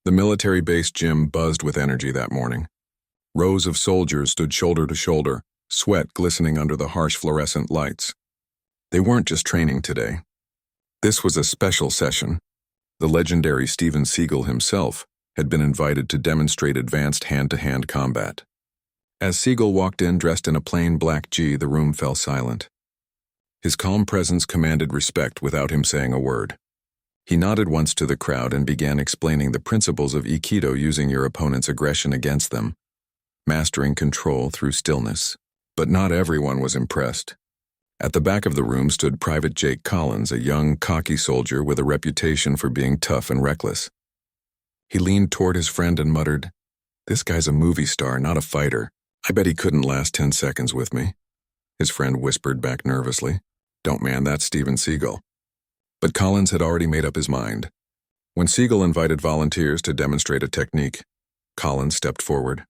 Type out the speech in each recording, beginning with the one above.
The military base gym buzzed with energy that morning. Rows of soldiers stood shoulder to shoulder, sweat glistening under the harsh fluorescent lights. They weren't just training today. This was a special session. The legendary Seagal himself had been invited to demonstrate advanced hand-to-hand combat. As Seagal walked in dressed in a plain black G, the room fell silent. His calm presence commanded respect without him saying a word. He nodded once to the crowd and began explaining the principles of Aikido, using your opponent's aggression against them, mastering control through stillness. But not everyone was impressed. At the back of the room stood Private Jake Collins, a young, cocky soldier with a reputation for being tough and reckless. He leaned toward his friend and muttered, "This guy's a movie star, not a fighter. I bet he couldn't last 10 seconds with me." His friend whispered back nervously, "Don't man, that's Seagal." But Collins had already made up his mind. When Seagal invited volunteers to demonstrate a technique, Collins stepped forward.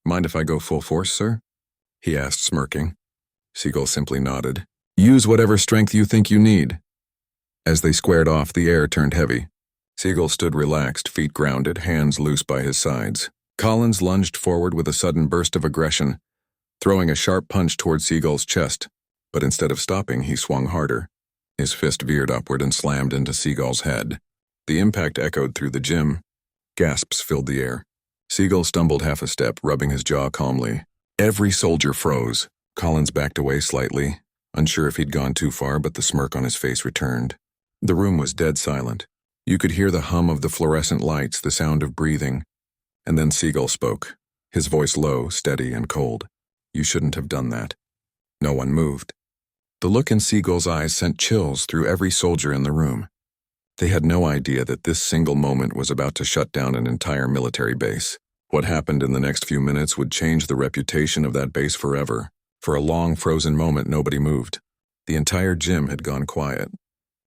"Mind if I go full force, sir?" he asked, smirking. Seagal simply nodded. "Use whatever strength you think you need." As they squared off, the air turned heavy. Seagal stood relaxed, feet grounded, hands loose by his sides. Collins lunged forward with a sudden burst of aggression, throwing a sharp punch toward Seagal's chest, but instead of stopping, he swung harder. His fist veered upward and slammed into Seagal's head. The impact echoed through the gym. Gasps filled the air. Seagal stumbled half a step, rubbing his jaw calmly. Every soldier froze. Collins backed away slightly, unsure if he'd gone too far, but the smirk on his face returned. The room was dead silent. You could hear the hum of the fluorescent lights, the sound of breathing. And then Seagal spoke, his voice low, steady, and cold. "You shouldn't have done that." No one moved. The look in Seagal's eyes sent chills through every soldier in the room. They had no idea that this single moment was about to shut down an entire military base. What happened in the next few minutes would change the reputation of that base forever. For a long, frozen moment, nobody moved. The entire gym had gone quiet.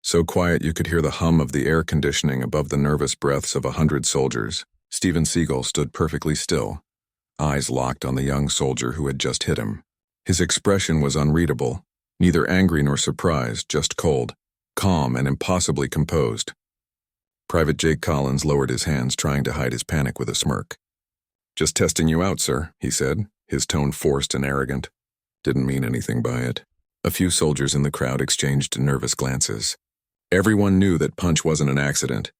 So quiet you could hear the hum of the air conditioning above the nervous breaths of 100 soldiers. Steven Seagal stood perfectly still, eyes locked on the young soldier who had just hit him. His expression was unreadable. Neither angry nor surprised, just cold, calm, and impossibly composed. Private Jake Collins lowered his hands, trying to hide his panic with a smirk. "Just testing you out, sir," he said, his tone forced and arrogant. Didn't mean anything by it. A few soldiers in the crowd exchanged nervous glances. Everyone knew that punch wasn't an accident.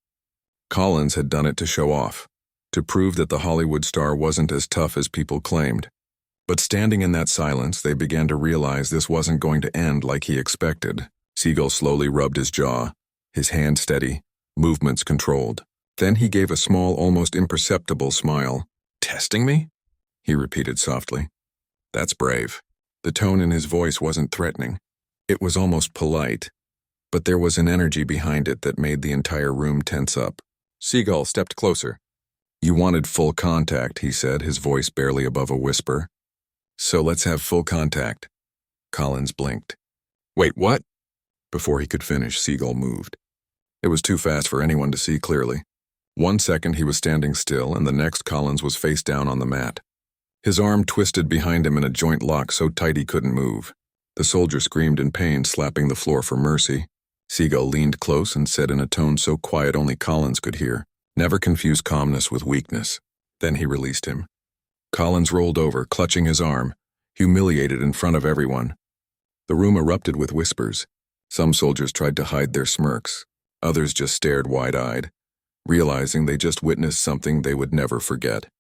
Collins had done it to show off, to prove that the Hollywood star wasn't as tough as people claimed. But standing in that silence, they began to realize this wasn't going to end like he expected. Seagal slowly rubbed his jaw, his hand steady, movements controlled. Then he gave a small, almost imperceptible smile. "Testing me?" he repeated softly. "That's brave." The tone in his voice wasn't threatening. It was almost polite, but there was an energy behind it that made the entire room tense up. Seagal stepped closer. "You wanted full contact," he said, his voice barely above a whisper. "So let's have full contact." Collins blinked. "Wait, what?" Before he could finish, Seagal moved. It was too fast for anyone to see clearly. 1 second he was standing still, and the next Collins was face down on the mat. His arm twisted behind him in a joint lock so tight he couldn't move. The soldier screamed in pain, slapping the floor for mercy. Seagal leaned close and said in a tone so quiet only Collins could hear, "Never confuse calmness with weakness." Then he released him. Collins rolled over, clutching his arm, humiliated in front of everyone. The room erupted with whispers. Some soldiers tried to hide their smirks. Others just stared wide-eyed, realizing they just witnessed something they would never forget.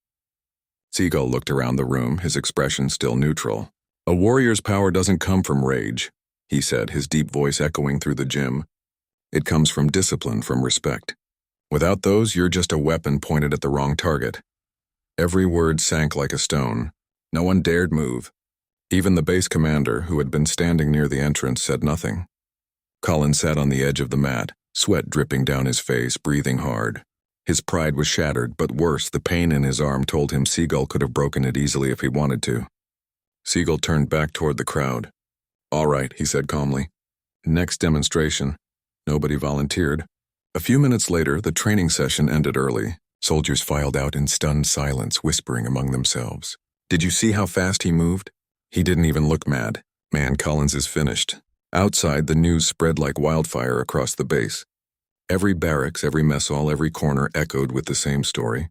Seagal looked around the room, his expression still neutral. "A warrior's power doesn't come from rage," he said, his deep voice echoing through the gym. "It comes from discipline, from respect. Without those, you're just a weapon pointed at the wrong target." Every word sank like a stone. No one dared move. Even the base commander, who had been standing near the entrance, said nothing. Collins sat on the edge of the mat, sweat dripping down his face, breathing hard. His pride was shattered, but worse, the pain in his arm told him Seagal could have broken it easily if he wanted to. Seagal turned back toward the crowd. "All right," he said calmly. "Next demonstration." Nobody volunteered. A few minutes later, the training session ended early. Soldiers filed out in stunned silence, whispering among themselves. "Did you see how fast he moved?" He didn't even look mad. "Man, Collins is finished." Outside, the news spread like wildfire across the base. Every barracks, every mess hall, every corner echoed with the same story.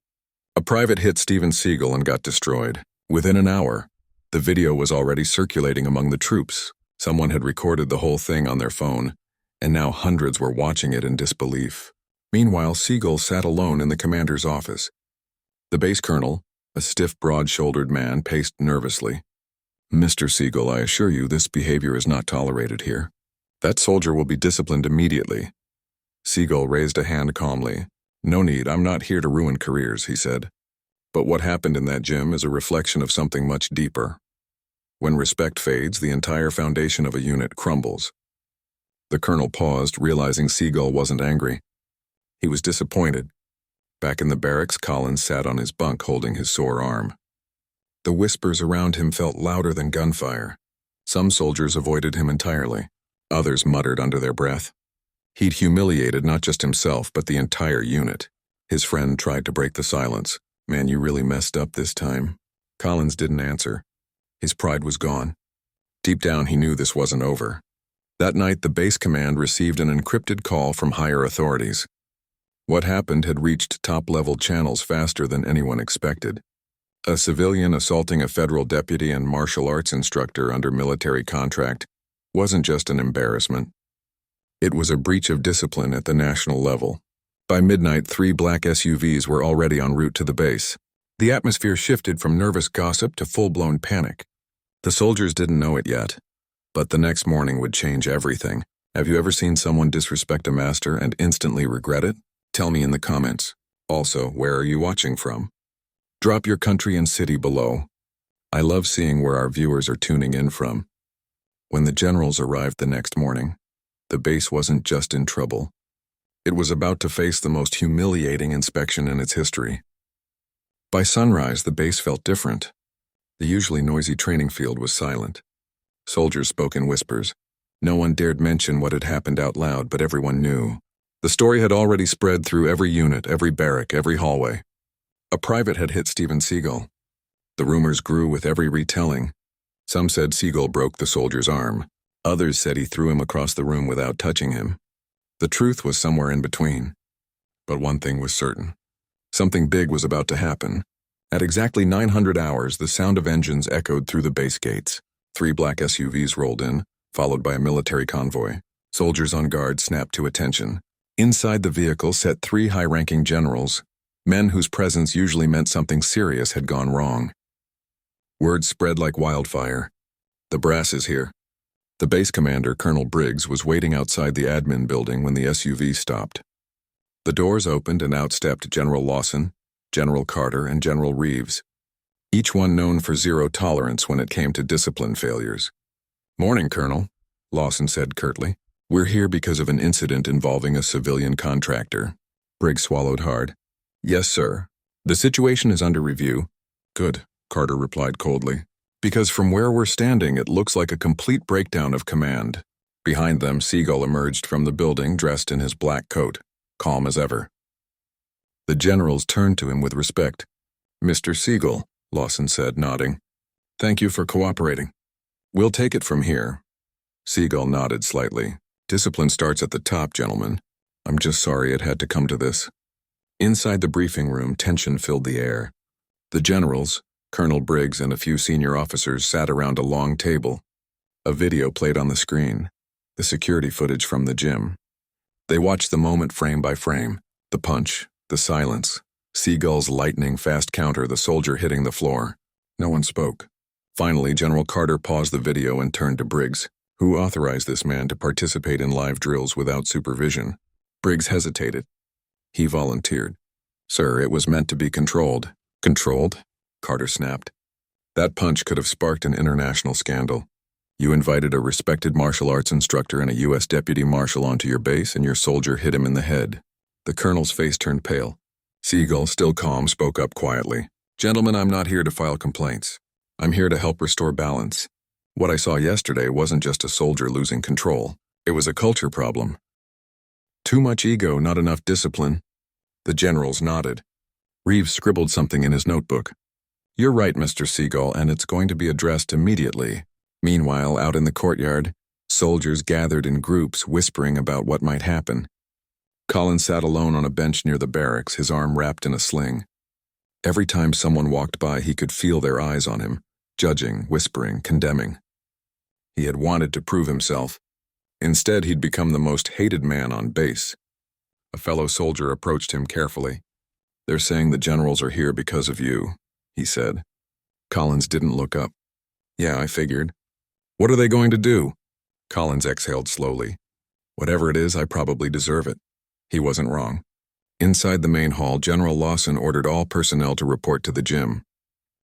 A private hit Steven Seagal and got destroyed. Within an hour, the video was already circulating among the troops. Someone had recorded the whole thing on their phone, and now hundreds were watching it in disbelief. Meanwhile, Seagal sat alone in the commander's office. The base colonel, a stiff, broad-shouldered man, paced nervously. "Mr. Seagal, I assure you this behavior is not tolerated here. That soldier will be disciplined immediately." Seagal raised a hand calmly. "No need, I'm not here to ruin careers," he said. "But what happened in that gym is a reflection of something much deeper. When respect fades, the entire foundation of a unit crumbles." The colonel paused, realizing Seagal wasn't angry. He was disappointed. Back in the barracks, Collins sat on his bunk holding his sore arm. The whispers around him felt louder than gunfire. Some soldiers avoided him entirely. Others muttered under their breath. He'd humiliated not just himself, but the entire unit. His friend tried to break the silence. "Man, you really messed up this time." Collins didn't answer. His pride was gone. Deep down, he knew this wasn't over. That night, the base command received an encrypted call from higher authorities. What happened had reached top-level channels faster than anyone expected. A civilian assaulting a federal deputy and martial arts instructor under military contract wasn't just an embarrassment. It was a breach of discipline at the national level. By midnight, 3 black SUVs were already en route to the base. The atmosphere shifted from nervous gossip to full-blown panic. The soldiers didn't know it yet, but the next morning would change everything. Have you ever seen someone disrespect a master and instantly regret it? Tell me in the comments. Also, where are you watching from? Drop your country and city below. I love seeing where our viewers are tuning in from. When the generals arrived the next morning, the base wasn't just in trouble. It was about to face the most humiliating inspection in its history. By sunrise, the base felt different. The usually noisy training field was silent. Soldiers spoke in whispers. No one dared mention what had happened out loud, but everyone knew. The story had already spread through every unit, every barrack, every hallway. A private had hit Steven Seagal. The rumors grew with every retelling. Some said Seagal broke the soldier's arm. Others said he threw him across the room without touching him. The truth was somewhere in between. But one thing was certain. Something big was about to happen. At exactly 900 hours, the sound of engines echoed through the base gates. 3 black SUVs rolled in, followed by a military convoy. Soldiers on guard snapped to attention. Inside the vehicle sat 3 high-ranking generals. Men whose presence usually meant something serious had gone wrong. Word spread like wildfire. "The brass is here." The base commander, Colonel Briggs, was waiting outside the admin building when the SUV stopped. The doors opened and out stepped General Lawson, General Carter, and General Reeves, each one known for zero tolerance when it came to discipline failures. "Morning, Colonel," Lawson said curtly. "We're here because of an incident involving a civilian contractor." Briggs swallowed hard. "Yes, sir. The situation is under review." "Good," Carter replied coldly. "Because from where we're standing, it looks like a complete breakdown of command." Behind them, Seagal emerged from the building dressed in his black coat, calm as ever. The generals turned to him with respect. "Mr. Seagal," Lawson said, nodding. "Thank you for cooperating. We'll take it from here." Seagal nodded slightly. "Discipline starts at the top, gentlemen. I'm just sorry it had to come to this." Inside the briefing room, tension filled the air. The generals, Colonel Briggs and a few senior officers sat around a long table. A video played on the screen, the security footage from the gym. They watched the moment frame by frame, the punch, the silence, Seagal's lightning-fast counter, the soldier hitting the floor. No one spoke. Finally, General Carter paused the video and turned to Briggs. "Who authorized this man to participate in live drills without supervision?" Briggs hesitated. He volunteered. "Sir, it was meant to be controlled." "Controlled?" Carter snapped. "That punch could have sparked an international scandal. You invited a respected martial arts instructor and a U.S. deputy marshal onto your base, and your soldier hit him in the head." The colonel's face turned pale. Seagal, still calm, spoke up quietly. "Gentlemen, I'm not here to file complaints. I'm here to help restore balance. What I saw yesterday wasn't just a soldier losing control. It was a culture problem. Too much ego, not enough discipline." The generals nodded. Reeves scribbled something in his notebook. "You're right, Mr. Seagal, and it's going to be addressed immediately." Meanwhile, out in the courtyard, soldiers gathered in groups whispering about what might happen. Collins sat alone on a bench near the barracks, his arm wrapped in a sling. Every time someone walked by, he could feel their eyes on him, judging, whispering, condemning. He had wanted to prove himself. Instead, he'd become the most hated man on base. A fellow soldier approached him carefully. "They're saying the generals are here because of you," he said. Collins didn't look up. "Yeah, I figured." "What are they going to do?" Collins exhaled slowly. "Whatever it is, I probably deserve it." He wasn't wrong. Inside the main hall, General Lawson ordered all personnel to report to the gym.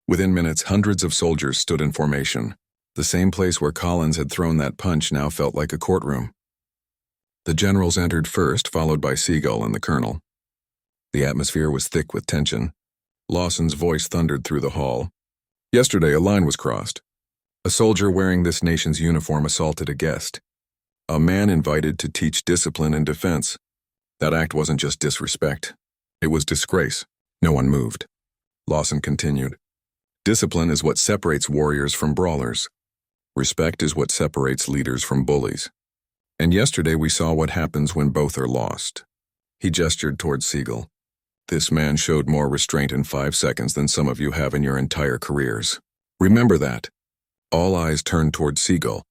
Within minutes, hundreds of soldiers stood in formation. The same place where Collins had thrown that punch now felt like a courtroom. The generals entered first, followed by Seagal and the colonel. The atmosphere was thick with tension. Lawson's voice thundered through the hall. "Yesterday, a line was crossed. A soldier wearing this nation's uniform assaulted a guest. A man invited to teach discipline and defense. That act wasn't just disrespect. It was disgrace." No one moved. Lawson continued. "Discipline is what separates warriors from brawlers. Respect is what separates leaders from bullies. And yesterday we saw what happens when both are lost." He gestured towards Seagal. "This man showed more restraint in 5 seconds than some of you have in your entire careers. Remember that." All eyes turned towards Seagal.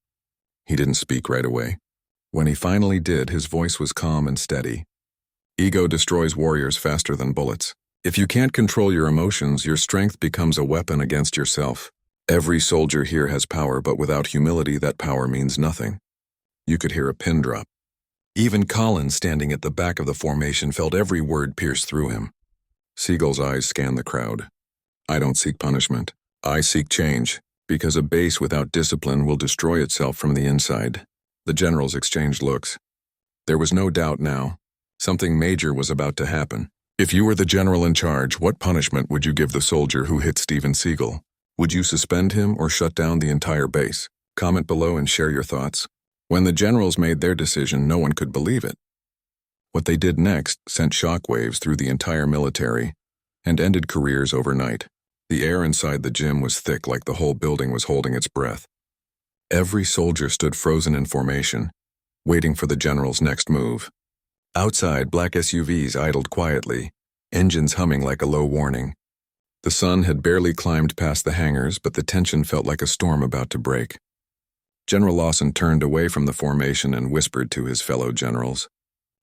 He didn't speak right away. When he finally did, his voice was calm and steady. "Ego destroys warriors faster than bullets. If you can't control your emotions, your strength becomes a weapon against yourself. Every soldier here has power, but without humility, that power means nothing." You could hear a pin drop. Even Collins, standing at the back of the formation, felt every word pierce through him. Seagal's eyes scanned the crowd. "I don't seek punishment. I seek change, because a base without discipline will destroy itself from the inside." The generals exchanged looks. There was no doubt now. Something major was about to happen. "If you were the general in charge, what punishment would you give the soldier who hit Steven Seagal? Would you suspend him or shut down the entire base? Comment below and share your thoughts." When the generals made their decision, no one could believe it. What they did next sent shockwaves through the entire military and ended careers overnight. The air inside the gym was thick, like the whole building was holding its breath. Every soldier stood frozen in formation, waiting for the general's next move. Outside, black SUVs idled quietly, engines humming like a low warning. The sun had barely climbed past the hangars, but the tension felt like a storm about to break. General Lawson turned away from the formation and whispered to his fellow generals.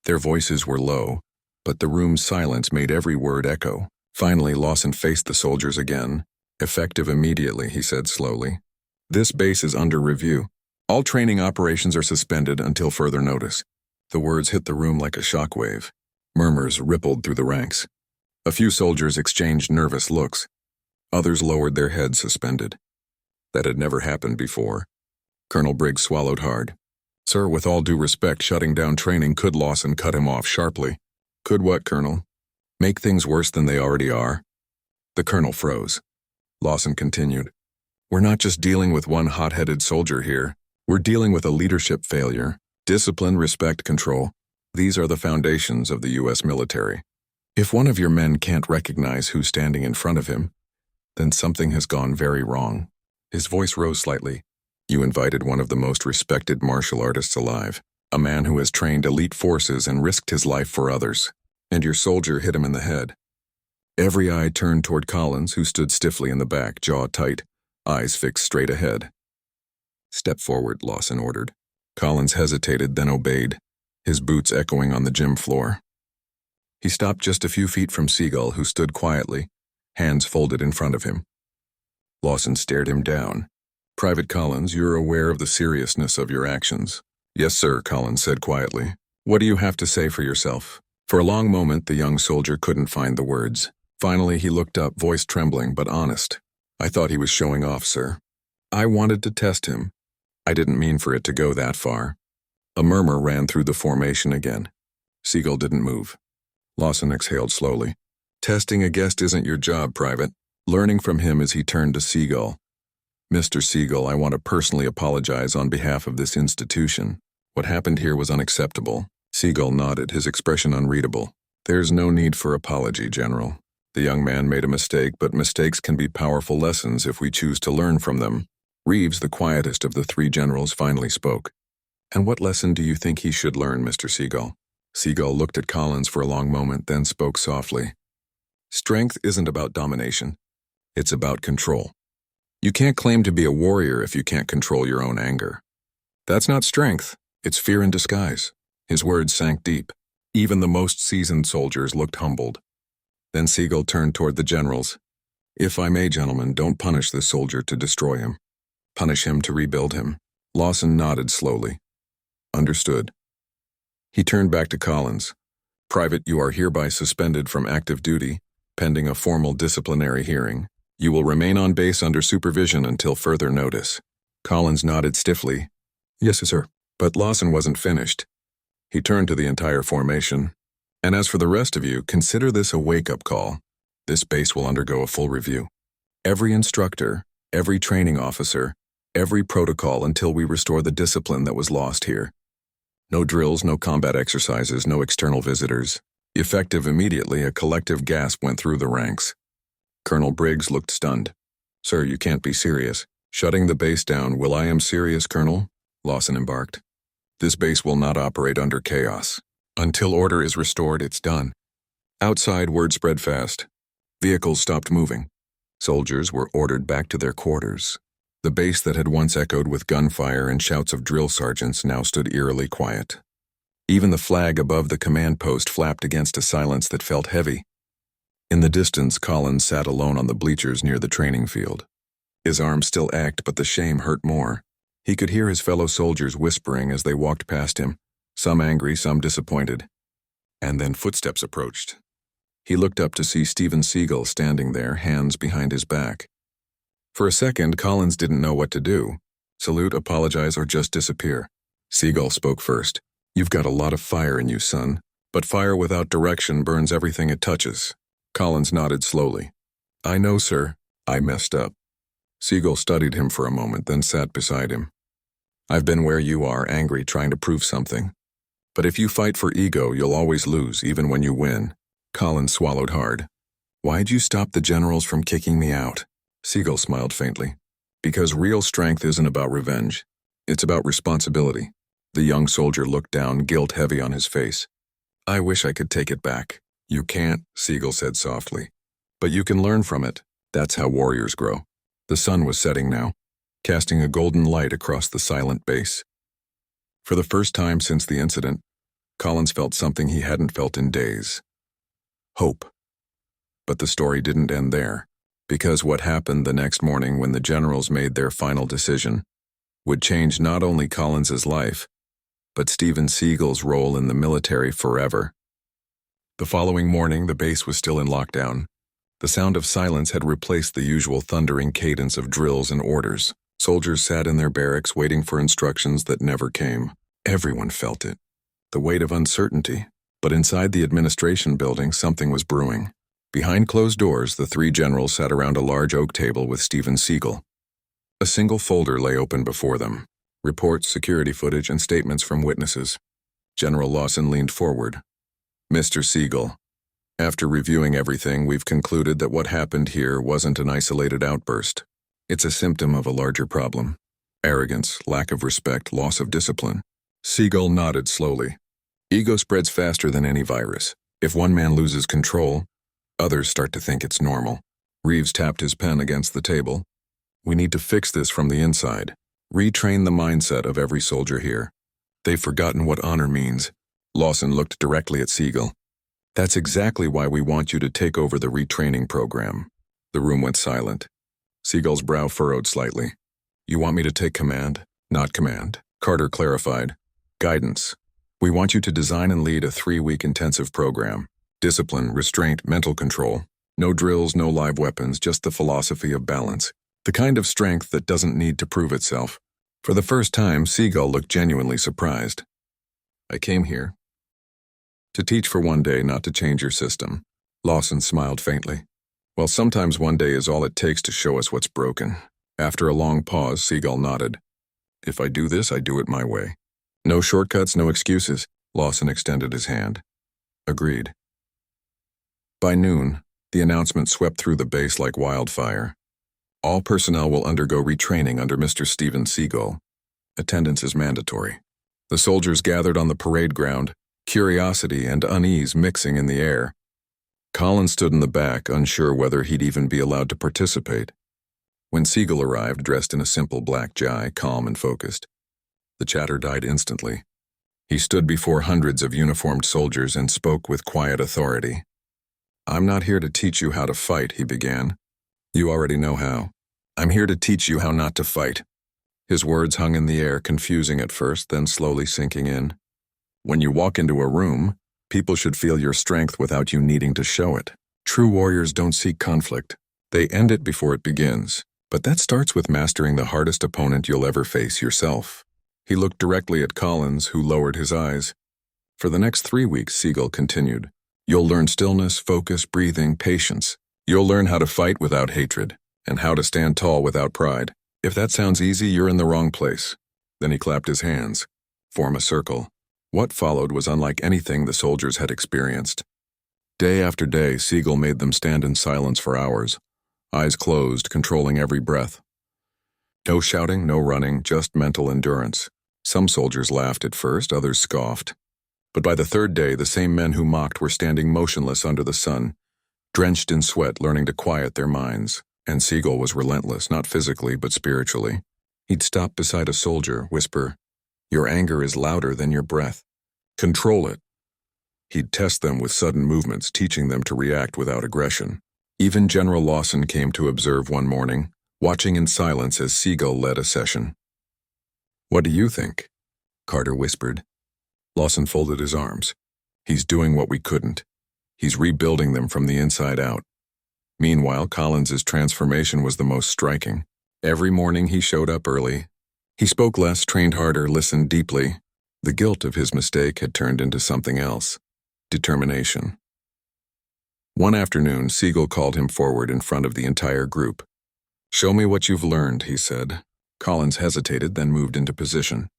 Their voices were low, but the room's silence made every word echo. Finally, Lawson faced the soldiers again. "Effective immediately," he said slowly. "This base is under review. All training operations are suspended until further notice." The words hit the room like a shockwave. Murmurs rippled through the ranks. A few soldiers exchanged nervous looks. Others lowered their heads, suspended. That had never happened before. Colonel Briggs swallowed hard. "Sir, with all due respect, shutting down training could..." Lawson cut him off sharply. "Could what, Colonel? Make things worse than they already are?" The colonel froze. Lawson continued. "We're not just dealing with one hot-headed soldier here. We're dealing with a leadership failure. Discipline, respect, control. These are the foundations of the U.S. military. If one of your men can't recognize who's standing in front of him, then something has gone very wrong." His voice rose slightly. "You invited one of the most respected martial artists alive, a man who has trained elite forces and risked his life for others, and your soldier hit him in the head." Every eye turned toward Collins, who stood stiffly in the back, jaw tight, eyes fixed straight ahead. "Step forward," Lawson ordered. Collins hesitated, then obeyed, his boots echoing on the gym floor. He stopped just a few feet from Seagal, who stood quietly, hands folded in front of him. Lawson stared him down. "Private Collins, you're aware of the seriousness of your actions." "Yes, sir," Collins said quietly. "What do you have to say for yourself?" For a long moment, the young soldier couldn't find the words. Finally, he looked up, voice trembling but honest. "I thought he was showing off, sir. I wanted to test him. I didn't mean for it to go that far." A murmur ran through the formation again. Seagal didn't move. Lawson exhaled slowly. "Testing a guest isn't your job, Private." Learning from him as he turned to Seagal. "Mr. Seagal, I want to personally apologize on behalf of this institution. What happened here was unacceptable." Seagal nodded, his expression unreadable. "There's no need for apology, General. The young man made a mistake, but mistakes can be powerful lessons if we choose to learn from them." Reeves, the quietest of the three generals, finally spoke. "And what lesson do you think he should learn, Mr. Seagal?" Seagal looked at Collins for a long moment, then spoke softly. Strength isn't about domination. It's about control. You can't claim to be a warrior if you can't control your own anger. That's not strength. It's fear in disguise. His words sank deep. Even the most seasoned soldiers looked humbled. Then Seagal turned toward the generals. If I may, gentlemen, don't punish this soldier to destroy him. Punish him to rebuild him. Lawson nodded slowly. Understood. He turned back to Collins. Private, you are hereby suspended from active duty, pending a formal disciplinary hearing. You will remain on base under supervision until further notice. Collins nodded stiffly. Yes, sir. But Lawson wasn't finished. He turned to the entire formation. And as for the rest of you, consider this a wake-up call. This base will undergo a full review. Every instructor, every training officer, every protocol until we restore the discipline that was lost here. No drills, no combat exercises, no external visitors. Effective immediately, a collective gasp went through the ranks. Colonel Briggs looked stunned. Sir, you can't be serious. Shutting the base down. Will I am serious, Colonel? Lawson embarked. This base will not operate under chaos. Until order is restored, it's done. Outside, word spread fast. Vehicles stopped moving. Soldiers were ordered back to their quarters. The base that had once echoed with gunfire and shouts of drill sergeants now stood eerily quiet. Even the flag above the command post flapped against a silence that felt heavy. In the distance, Collins sat alone on the bleachers near the training field. His arm still ached, but the shame hurt more. He could hear his fellow soldiers whispering as they walked past him, some angry, some disappointed. And then footsteps approached. He looked up to see Steven Seagal standing there, hands behind his back. For a second, Collins didn't know what to do. Salute, apologize, or just disappear. Seagal spoke first. You've got a lot of fire in you, son. But fire without direction burns everything it touches. Collins nodded slowly. I know, sir. I messed up. Seagal studied him for a moment, then sat beside him. I've been where you are, angry, trying to prove something. But if you fight for ego, you'll always lose, even when you win. Collins swallowed hard. Why'd you stop the generals from kicking me out? Seagal smiled faintly. Because real strength isn't about revenge. It's about responsibility. The young soldier looked down, guilt heavy on his face. I wish I could take it back. You can't, Seagal said softly. But you can learn from it. That's how warriors grow. The sun was setting now, casting a golden light across the silent base. For the first time since the incident, Collins felt something he hadn't felt in days. Hope. But the story didn't end there, because what happened the next morning when the generals made their final decision would change not only Collins's life, but Steven Seagal's role in the military forever. The following morning, the base was still in lockdown. The sound of silence had replaced the usual thundering cadence of drills and orders. Soldiers sat in their barracks waiting for instructions that never came. Everyone felt it. The weight of uncertainty. But inside the administration building, something was brewing. Behind closed doors, the three generals sat around a large oak table with Steven Seagal. A single folder lay open before them. Reports, security footage, and statements from witnesses. General Lawson leaned forward. Mr. Seagal, after reviewing everything, we've concluded that what happened here wasn't an isolated outburst. It's a symptom of a larger problem. Arrogance, lack of respect, loss of discipline. Seagal nodded slowly. Ego spreads faster than any virus. If one man loses control, others start to think it's normal. Reeves tapped his pen against the table. We need to fix this from the inside. Retrain the mindset of every soldier here. They've forgotten what honor means. Lawson looked directly at Seagal. That's exactly why we want you to take over the retraining program. The room went silent. Seagal's brow furrowed slightly. You want me to take command? Not command. Carter clarified. Guidance. We want you to design and lead a 3-week intensive program. Discipline, restraint, mental control. No drills, no live weapons, just the philosophy of balance. The kind of strength that doesn't need to prove itself. For the first time, Seagal looked genuinely surprised. I came here to teach for one day, not to change your system. Lawson smiled faintly. Well, sometimes one day is all it takes to show us what's broken. After a long pause, Seagal nodded. If I do this, I do it my way. No shortcuts, no excuses. Lawson extended his hand. Agreed. By noon, the announcement swept through the base like wildfire. All personnel will undergo retraining under Mr. Steven Seagal. Attendance is mandatory. The soldiers gathered on the parade ground, curiosity and unease mixing in the air. Collins stood in the back, unsure whether he'd even be allowed to participate. When Seagal arrived, dressed in a simple black jai, calm and focused, the chatter died instantly. He stood before hundreds of uniformed soldiers and spoke with quiet authority. "I'm not here to teach you how to fight," he began. "You already know how. I'm here to teach you how not to fight." His words hung in the air, confusing at first, then slowly sinking in. "When you walk into a room, people should feel your strength without you needing to show it. True warriors don't seek conflict. They end it before it begins. But that starts with mastering the hardest opponent you'll ever face, yourself." He looked directly at Collins, who lowered his eyes. "For the next 3 weeks," Seagal continued, "you'll learn stillness, focus, breathing, patience. You'll learn how to fight without hatred, and how to stand tall without pride. If that sounds easy, you're in the wrong place." Then he clapped his hands. "Form a circle." What followed was unlike anything the soldiers had experienced. Day after day, Seagal made them stand in silence for hours, eyes closed, controlling every breath. No shouting, no running, just mental endurance. Some soldiers laughed at first, others scoffed. But by the third day, the same men who mocked were standing motionless under the sun, drenched in sweat, learning to quiet their minds. And Seagal was relentless, not physically, but spiritually. He'd stop beside a soldier, whisper, "Your anger is louder than your breath. Control it." He'd test them with sudden movements, teaching them to react without aggression. Even General Lawson came to observe one morning, watching in silence as Seagal led a session. "What do you think?" Carter whispered. Lawson folded his arms. "He's doing what we couldn't. He's rebuilding them from the inside out." Meanwhile, Collins's transformation was the most striking. Every morning he showed up early. He spoke less, trained harder, listened deeply. The guilt of his mistake had turned into something else: determination. One afternoon, Seagal called him forward in front of the entire group. "Show me what you've learned," he said. Collins hesitated, then moved into position.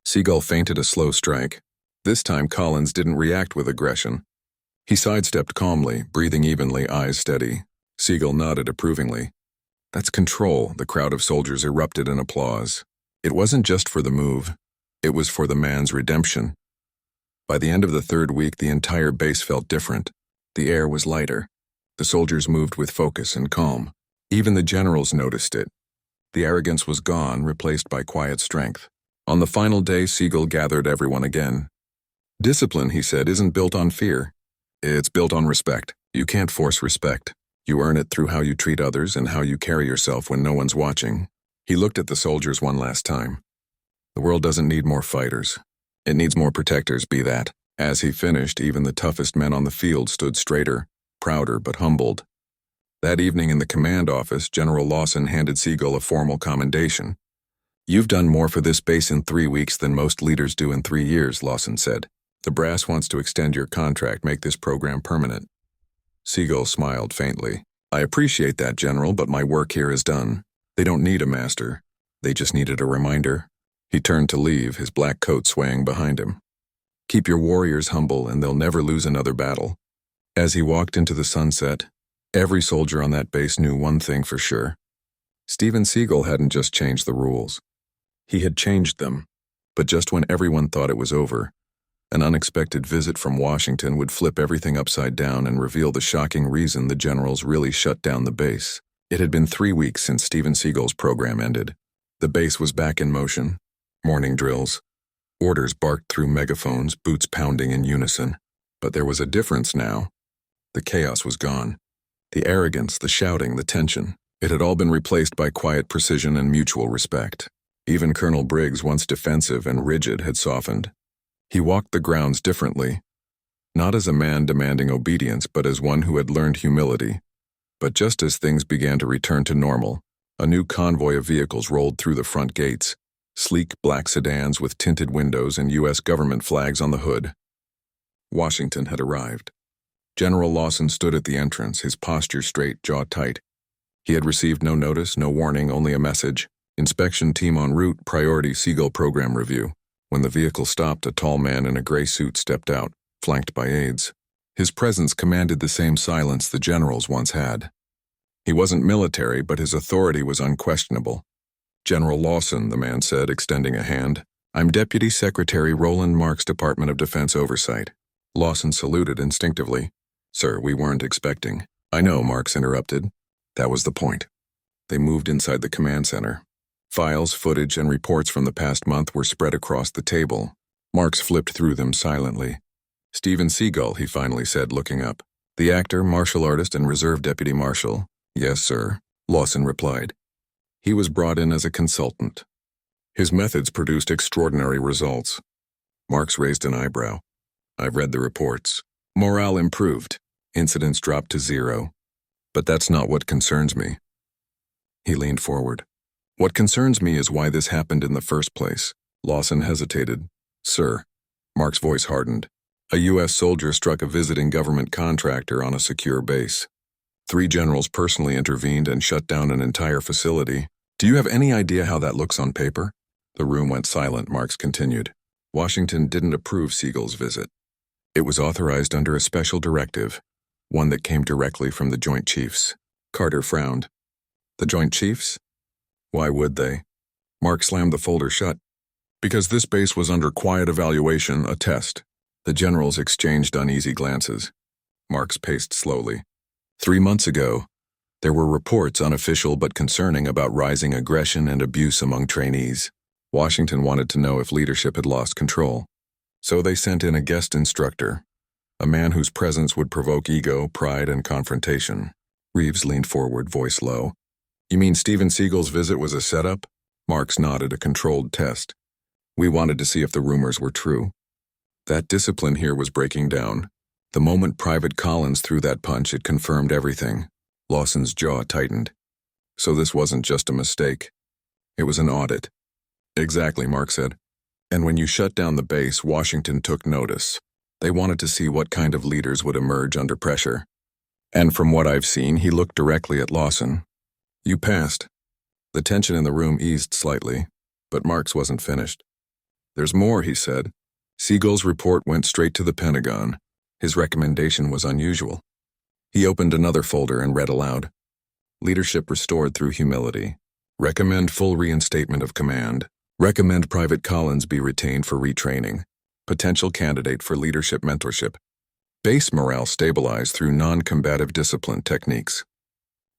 Seagal feinted a slow strike. This time, Collins didn't react with aggression. He sidestepped calmly, breathing evenly, eyes steady. Seagal nodded approvingly. "That's control." The crowd of soldiers erupted in applause. It wasn't just for the move. It was for the man's redemption. By the end of the third week, the entire base felt different. The air was lighter. The soldiers moved with focus and calm. Even the generals noticed it. The arrogance was gone, replaced by quiet strength. On the final day, Seagal gathered everyone again. "Discipline," he said, "isn't built on fear. It's built on respect. You can't force respect. You earn it through how you treat others and how you carry yourself when no one's watching." He looked at the soldiers one last time. "The world doesn't need more fighters. It needs more protectors, be that." As he finished, even the toughest men on the field stood straighter, prouder but humbled. That evening in the command office, General Lawson handed Seagal a formal commendation. "You've done more for this base in 3 weeks than most leaders do in 3 years, Lawson said. "The brass wants to extend your contract, make this program permanent." Seagal smiled faintly. "I appreciate that, General, but my work here is done. They don't need a master. They just needed a reminder." He turned to leave, his black coat swaying behind him. "Keep your warriors humble, and they'll never lose another battle." As he walked into the sunset, every soldier on that base knew one thing for sure. Steven Seagal hadn't just changed the rules. He had changed them. But just when everyone thought it was over, an unexpected visit from Washington would flip everything upside down and reveal the shocking reason the generals really shut down the base. It had been 3 weeks since Steven Seagal's program ended. The base was back in motion. Morning drills. Orders barked through megaphones, boots pounding in unison. But there was a difference now. The chaos was gone. The arrogance, the shouting, the tension. It had all been replaced by quiet precision and mutual respect. Even Colonel Briggs, once defensive and rigid, had softened. He walked the grounds differently, not as a man demanding obedience, but as one who had learned humility. But just as things began to return to normal, a new convoy of vehicles rolled through the front gates, sleek black sedans with tinted windows and U.S. government flags on the hood. Washington had arrived. General Lawson stood at the entrance, his posture straight, jaw tight. He had received no notice, no warning, only a message. "Inspection team en route, priority Seagal program review." When the vehicle stopped, a tall man in a gray suit stepped out, flanked by aides. His presence commanded the same silence the generals once had. He wasn't military, but his authority was unquestionable. "General Lawson," the man said, extending a hand. I'm Deputy Secretary Roland Marks, Department of Defense Oversight. Lawson saluted instinctively. Sir, we weren't expecting. I know, Marks interrupted. That was the point. They moved inside the command center. Files, footage, and reports from the past month were spread across the table. Marks flipped through them silently. Steven Seagal, he finally said, looking up. The actor, martial artist, and reserve deputy marshal. Yes, sir, Lawson replied. He was brought in as a consultant. His methods produced extraordinary results. Marks raised an eyebrow. I've read the reports. Morale improved. Incidents dropped to 0. But that's not what concerns me. He leaned forward. What concerns me is why this happened in the first place. Lawson hesitated. Sir. Mark's voice hardened. A U.S. soldier struck a visiting government contractor on a secure base. 3 generals personally intervened and shut down an entire facility. Do you have any idea how that looks on paper? The room went silent. Marks continued. Washington didn't approve Seagal's visit. It was authorized under a special directive, one that came directly from the Joint Chiefs. Carter frowned. The Joint Chiefs? Why would they? Mark slammed the folder shut. Because this base was under quiet evaluation, a test. The generals exchanged uneasy glances. Marks paced slowly. 3 months ago, there were reports, unofficial but concerning, about rising aggression and abuse among trainees. Washington wanted to know if leadership had lost control. So they sent in a guest instructor, a man whose presence would provoke ego, pride, and confrontation. Reeves leaned forward, voice low. You mean Steven Seagal's visit was a setup? Marks nodded, a controlled test. We wanted to see if the rumors were true. That discipline here was breaking down. The moment Private Collins threw that punch, it confirmed everything. Lawson's jaw tightened. So this wasn't just a mistake. It was an audit. Exactly, Mark said. And when you shut down the base, Washington took notice. They wanted to see what kind of leaders would emerge under pressure. And from what I've seen, he looked directly at Lawson. You passed. The tension in the room eased slightly, but Marks wasn't finished. There's more, he said. Seagal's report went straight to the Pentagon. His recommendation was unusual. He opened another folder and read aloud. Leadership restored through humility. Recommend full reinstatement of command. Recommend Private Collins be retained for retraining. Potential candidate for leadership mentorship. Base morale stabilized through non-combative discipline techniques.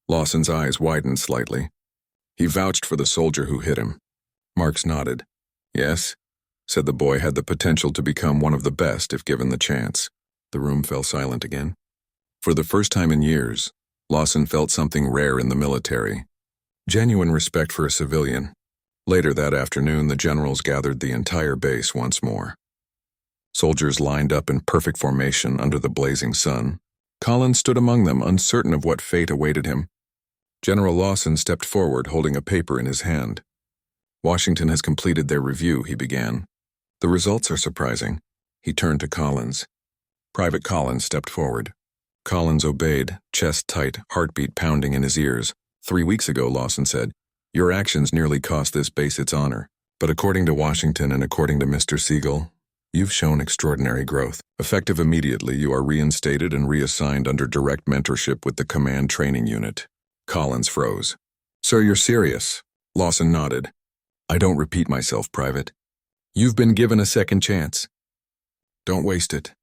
Lawson's eyes widened slightly. He vouched for the soldier who hit him. Marks nodded. Yes, said the boy had the potential to become one of the best if given the chance. The room fell silent again. For the first time in years, Lawson felt something rare in the military. Genuine respect for a civilian. Later that afternoon, the generals gathered the entire base once more. Soldiers lined up in perfect formation under the blazing sun. Collins stood among them, uncertain of what fate awaited him. General Lawson stepped forward, holding a paper in his hand. Washington has completed their review, he began. The results are surprising. He turned to Collins. Private Collins stepped forward. Collins obeyed, chest tight, heartbeat pounding in his ears. 3 weeks ago, Lawson said, your actions nearly cost this base its honor. But according to Washington and according to Mr. Seagal, you've shown extraordinary growth. Effective immediately, you are reinstated and reassigned under direct mentorship with the Command Training Unit. Collins froze. Sir, you're serious? Lawson nodded. I don't repeat myself, Private. You've been given a second chance. Don't waste it.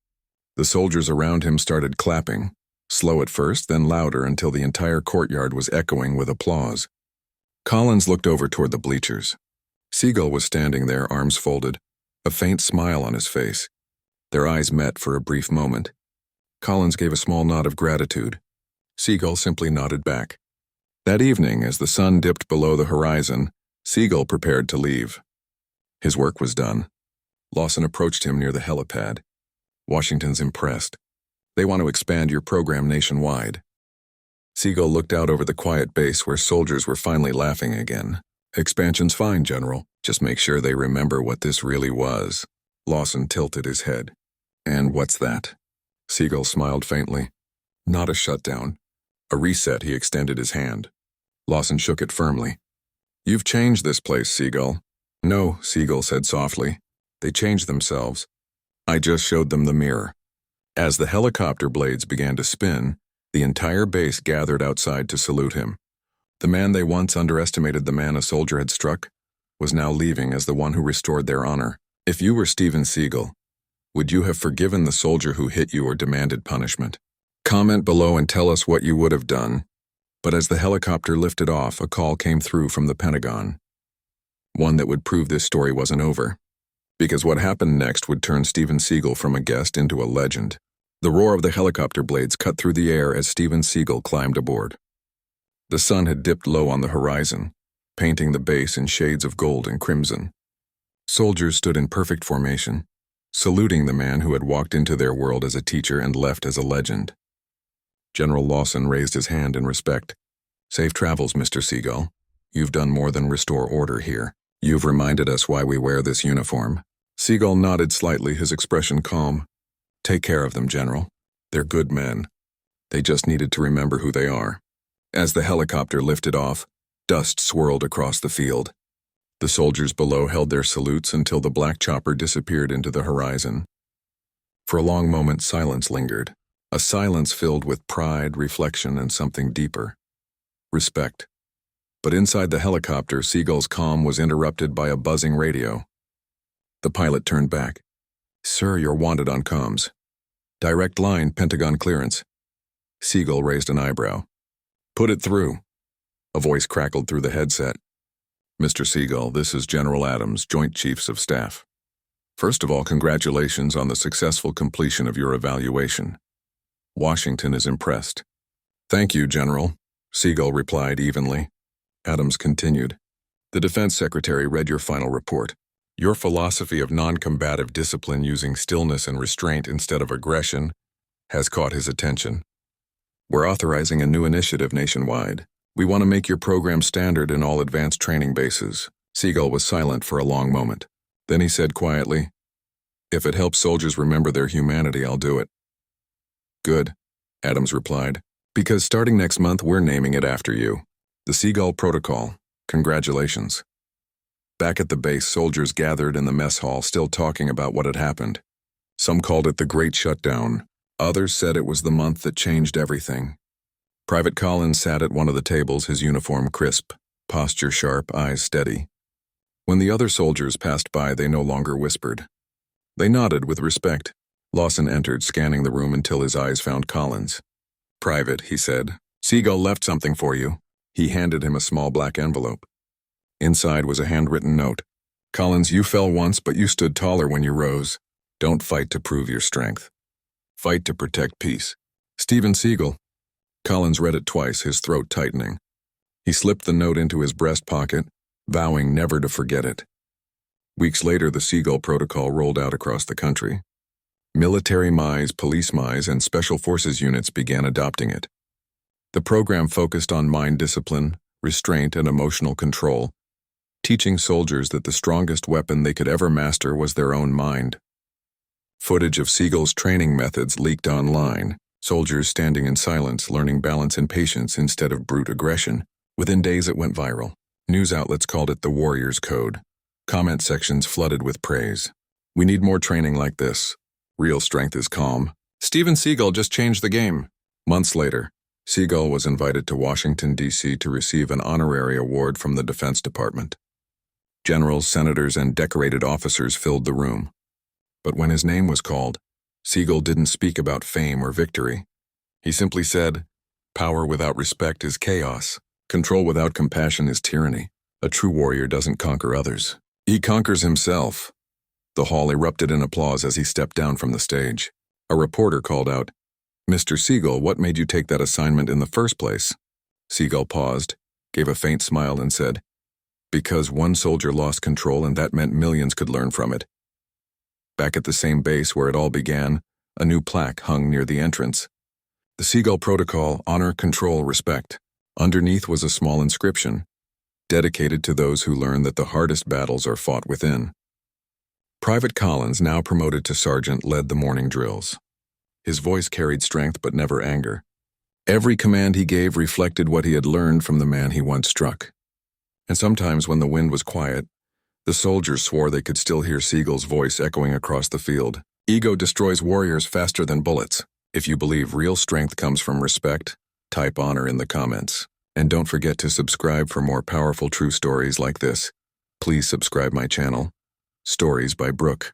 The soldiers around him started clapping, slow at first, then louder until the entire courtyard was echoing with applause. Collins looked over toward the bleachers. Seagal was standing there, arms folded, a faint smile on his face. Their eyes met for a brief moment. Collins gave a small nod of gratitude. Seagal simply nodded back. That evening, as the sun dipped below the horizon, Seagal prepared to leave. His work was done. Lawson approached him near the helipad. Washington's impressed. They want to expand your program nationwide. Seagal looked out over the quiet base where soldiers were finally laughing again. Expansion's fine, General. Just make sure they remember what this really was. Lawson tilted his head. And what's that? Seagal smiled faintly. Not a shutdown. A reset, he extended his hand. Lawson shook it firmly. You've changed this place, Seagal. No, Seagal said softly. They changed themselves. I just showed them the mirror. As the helicopter blades began to spin, the entire base gathered outside to salute him. The man they once underestimated, the man a soldier had struck, was now leaving as the one who restored their honor. If you were Steven Seagal, would you have forgiven the soldier who hit you or demanded punishment? Comment below and tell us what you would have done. But as the helicopter lifted off, a call came through from the Pentagon. One that would prove this story wasn't over. Because what happened next would turn Steven Seagal from a guest into a legend. The roar of the helicopter blades cut through the air as Steven Seagal climbed aboard. The sun had dipped low on the horizon, painting the base in shades of gold and crimson. Soldiers stood in perfect formation, saluting the man who had walked into their world as a teacher and left as a legend. General Lawson raised his hand in respect. Safe travels, Mr. Seagal. You've done more than restore order here. You've reminded us why we wear this uniform. Seagal nodded slightly, his expression calm. Take care of them, General. They're good men. They just needed to remember who they are. As the helicopter lifted off, dust swirled across the field. The soldiers below held their salutes until the black chopper disappeared into the horizon. For a long moment, silence lingered. A silence filled with pride, reflection, and something deeper. Respect. But inside the helicopter, Seagal's calm was interrupted by a buzzing radio. The pilot turned back. Sir, you're wanted on comms. Direct line, Pentagon clearance. Seagal raised an eyebrow. Put it through. A voice crackled through the headset. Mr. Seagal, this is General Adams, Joint Chiefs of Staff. First of all, congratulations on the successful completion of your evaluation. Washington is impressed. Thank you, General, Seagal replied evenly. Adams continued. The Defense Secretary read your final report. Your philosophy of non-combative discipline using stillness and restraint instead of aggression has caught his attention. We're authorizing a new initiative nationwide. We want to make your program standard in all advanced training bases. Seagal was silent for a long moment. Then he said quietly, If it helps soldiers remember their humanity, I'll do it. Good, Adams replied. Because starting next month, we're naming it after you. The Seagal Protocol. Congratulations. Back at the base, soldiers gathered in the mess hall, still talking about what had happened. Some called it the Great Shutdown. Others said it was the month that changed everything. Private Collins sat at one of the tables, his uniform crisp, posture sharp, eyes steady. When the other soldiers passed by, they no longer whispered. They nodded with respect. Lawson entered, scanning the room until his eyes found Collins. Private, he said. Seagal left something for you. He handed him a small black envelope. Inside was a handwritten note. Collins, you fell once, but you stood taller when you rose. Don't fight to prove your strength. Fight to protect peace. Steven Seagal. Collins read it twice, his throat tightening. He slipped the note into his breast pocket, vowing never to forget it. Weeks later, the Seagal Protocol rolled out across the country. Military MIs, police MIs, and special forces units began adopting it. The program focused on mind discipline, restraint, and emotional control, teaching soldiers that the strongest weapon they could ever master was their own mind. Footage of Seagal's training methods leaked online, soldiers standing in silence, learning balance and patience instead of brute aggression. Within days it went viral. News outlets called it the Warrior's Code. Comment sections flooded with praise. We need more training like this. Real strength is calm. Steven Seagal just changed the game. Months later, Seagal was invited to Washington, D.C. to receive an honorary award from the Defense Department. Generals, senators, and decorated officers filled the room. But when his name was called, Seagal didn't speak about fame or victory. He simply said, Power without respect is chaos. Control without compassion is tyranny. A true warrior doesn't conquer others. He conquers himself. The hall erupted in applause as he stepped down from the stage. A reporter called out, Mr. Seagal, what made you take that assignment in the first place? Seagal paused, gave a faint smile, and said, Because one soldier lost control and that meant millions could learn from it. Back at the same base where it all began, a new plaque hung near the entrance. The Seagal Protocol, honor, control, respect. Underneath was a small inscription, dedicated to those who learn that the hardest battles are fought within. Private Collins, now promoted to sergeant, led the morning drills. His voice carried strength but never anger. Every command he gave reflected what he had learned from the man he once struck. And sometimes when the wind was quiet, the soldiers swore they could still hear Seagal's voice echoing across the field. Ego destroys warriors faster than bullets. If you believe real strength comes from respect, type honor in the comments. And don't forget to subscribe for more powerful true stories like this. Please subscribe my channel, Stories by Brooke.